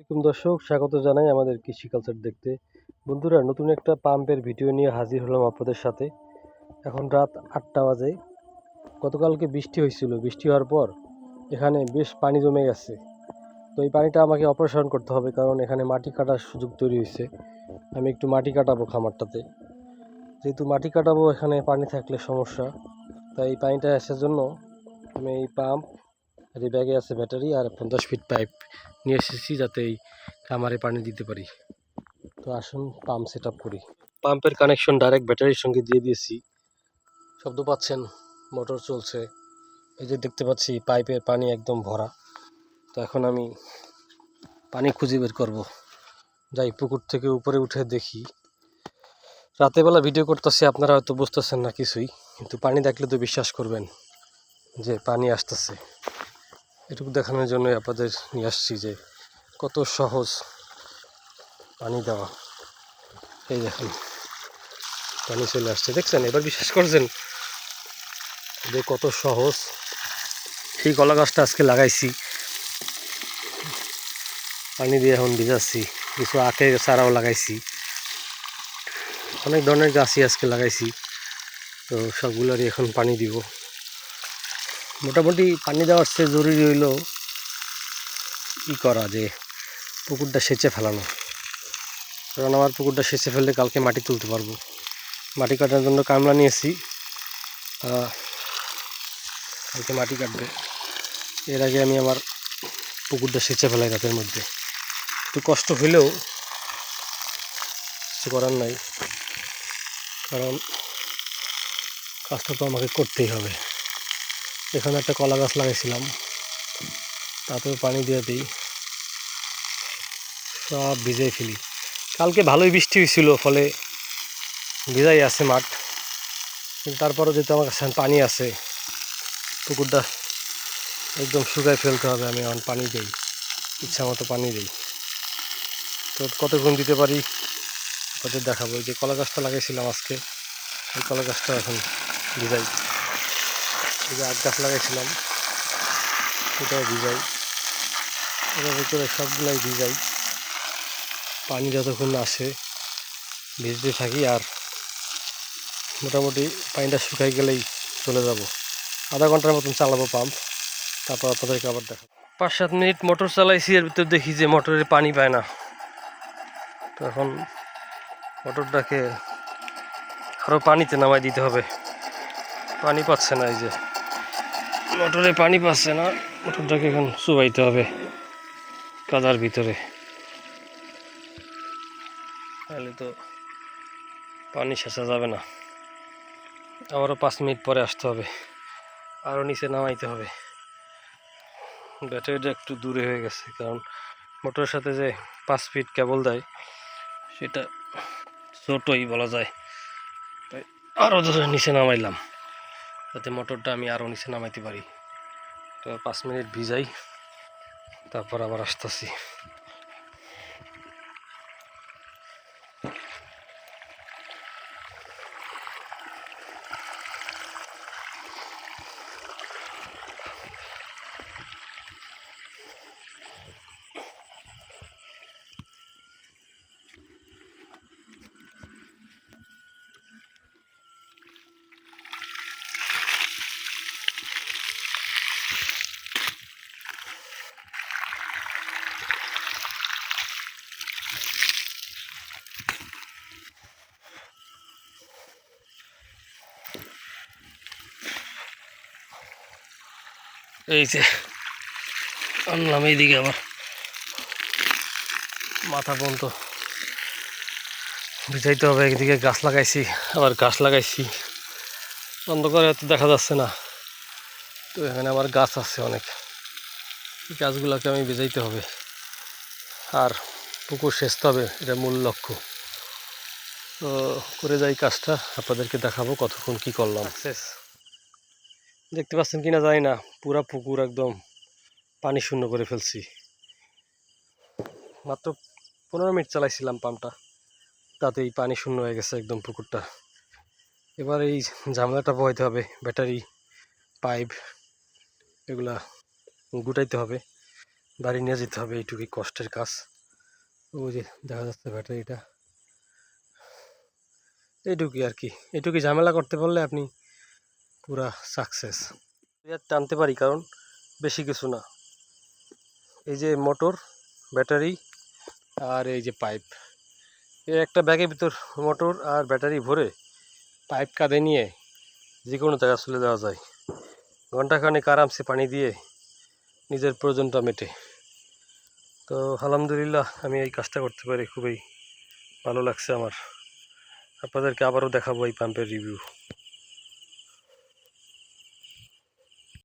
দর্শক, স্বাগত জানাই আমাদের কৃষি কালচার দেখতে। বন্ধুরা, নতুন একটা পাম্পের ভিডিও নিয়ে হাজির হলাম আপনাদের সাথে। এখন রাত 8টা বাজে। গতকালকে বৃষ্টি হয়েছিল, বৃষ্টি হওয়ার পর এখানে বেশ পানি জমে গেছে। তো এই পানিটা আমাকে অপসারণ করতে হবে, কারণ এখানে মাটি কাটার সুযোগ তৈরি হয়েছে। আমি একটু মাটি কাটাবো খামারটাতে। যেহেতু মাটি কাটাবো, এখানে পানি থাকলে সমস্যা, তাই এই পানিটা আসার জন্য আমি এই পাম্প আর এই ব্যাগে আছে ব্যাটারি আর 50 ফিট পাইপ নিয়ে এসেছি, যাতে এই খামারে পানি দিতে পারি। তো আসুন পাম্প সেট আপ করি। পাম্পের কানেকশন ডাইরেক্ট ব্যাটারির সঙ্গে দিয়ে দিয়েছি। শব্দ পাচ্ছেন, মোটর চলছে। এই যে দেখতে পাচ্ছি পাইপের পানি একদম ভরা। তো এখন আমি পানি খুঁজে বের করব। যাই পুকুর থেকে উপরে উঠে দেখি। রাতেবেলা ভিডিও করতেছি, আপনারা হয়তো বুঝতেছেন না কিছুই, কিন্তু পানি দেখলে তো বিশ্বাস করবেন যে পানি আসতেছে। এটুকু দেখানোর জন্য আপনাদের নিয়ে আসছি যে কত সহজ পানি দেওয়া। এই দেখুন পানি চলে আসছে, দেখছেন? এবার বিশ্বাস করছেন যে কত সহজ। এই কলা গাছটা আজকে লাগাইছি, পানি দিয়ে এখন ভিজাচ্ছি। কিছু আখের চারাও লাগাইছি, অনেক ধরনের গাছই আজকে লাগাইছি। তো সবগুলোরই এখন পানি দিব। মোটামুটি পানি দেওয়ার চেয়ে জরুরি হইল ই করা, যে পুকুরটা সেচে ফেলানো। কারণ আমার পুকুরটা সেচে ফেললে কালকে মাটি তুলতে পারবো। মাটি কাটার জন্য কামলা নিয়েছি, কালকে মাটি কাটবে। এর আগে আমি আমার পুকুরটা সেচে ফেলাই রাতের মধ্যে। একটু কষ্ট হইলেও কিছু করার নাই, কারণ কাজটা তো আমাকে করতেই হবে। এখানে একটা কলা গাছ লাগাইছিলাম, তাতেও পানি দিয়ে দিই, সব ভিজাই ফেলি। কালকে ভালোই বৃষ্টি হয়েছিল, ফলে ভিজাই আছে মাঠ। কিন্তু তারপরও যেহেতু আমার কাছে পানি আছে, পুকুরটা একদম শুকায় ফেলতে হবে। আমি এখন পানি দিই, ইচ্ছা মতো পানি দিই। তো কতক্ষণ দিতে পারি ওদের দেখাবো। এই যে কলা গাছটা লাগাইছিলাম আজকে, এই কলা গাছটা এখন ভিজাই। এই যে আখ গাছ লাগাইছিলাম, সেটাও ভিজাই। এভাবে করে সবগুলাই ভিজাই। পানি যতক্ষণ আসে ভিজতে থাকি, আর মোটামুটি পানিটা শুকাই গেলেই চলে যাব। আধা ঘন্টার মতন চালাবো পাম্প, তারপর আপনাদেরকে আবার দেখাবো। 5-7 মিনিট মোটর চালাইছি, এর ভিতর দেখি যে মোটরে পানি পায় না। তো এখন মোটরটাকে আরও পানিতে নামাই দিতে হবে। পানি পাচ্ছে না, এই যে মোটরে পানি পাচ্ছে না, মোটরটাকে এখন চুবাইতে হবে কাদার ভিতরে, তাহলে তো পানি সেচা যাবে না। আবারও 5 মিনিট পরে আসতে হবে, আরও নিচে নামাইতে হবে। ব্যাটারিটা একটু দূরে হয়ে গেছে, কারণ মোটরের সাথে যে 5 ফিট কেবল দেয় সেটা ছোটই বলা যায়। তাই আরও নিচে নামাইলাম, যাতে মোটরটা আমি আরও নিচে নামাইতে পারি। তো 5 মিনিট ভিজাই, তারপর আবার আসতেছি। এই যে আনলাম, এইদিকে আবার মাথা পর্যন্ত ভিজাইতে হবে। একদিকে গাছ লাগাইছি, আবার গাছ লাগাইছি, অন্ধকারে হয়তো দেখা যাচ্ছে না। তো এখানে আমার গাছ আছে অনেক, এই গাছগুলোকে আমি ভিজাইতে হবে, আর পুকুর সেচতে হবে, এটা মূল লক্ষ্য। তো করে যাই কাজটা, আপনাদেরকে দেখাবো কতক্ষণ কি করলাম। দেখতে পাচ্ছেন কিনা জানি না, পুরা পুকুর একদম পানি শূন্য করে ফেলছি। মাত্র 15 মিনিট চালাইছিলাম পাম্পটা, তাতেই পানি শূন্য হয়ে গেছে একদম পুকুরটা। এবার এই ঝামেলাটা পোহাইতে হবে, ব্যাটারি পাইপ এগুলা গুটাইতে হবে, বাড়ি নিয়ে যেতে হবে। এইটুকুই কষ্টের কাজ। ওই যে দেখা যাচ্ছে ব্যাটারিটা, এইটুকুই আর কি। এইটুকুই ঝামেলা করতে পারলে আপনি পুরা সাকসেস। টানতে পারি কারণ বেশি কিছু না, এই যে মোটর, ব্যাটারি আর এই যে পাইপ, এই একটা ব্যাগের ভিতর মোটর আর ব্যাটারি ভরে পাইপ কাঁধে নিয়ে যে কোনো জায়গায় চলে যাওয়া যায়। ঘন্টাখানেক আরামসে পানি দিয়ে নিজের প্রয়োজনটা মেটে। তো আলহামদুলিল্লাহ আমি এই কাজটা করতে পারি, খুবই ভালো লাগছে আমার। আপনাদেরকে আবারও দেখাবো এই পাম্পের রিভিউ।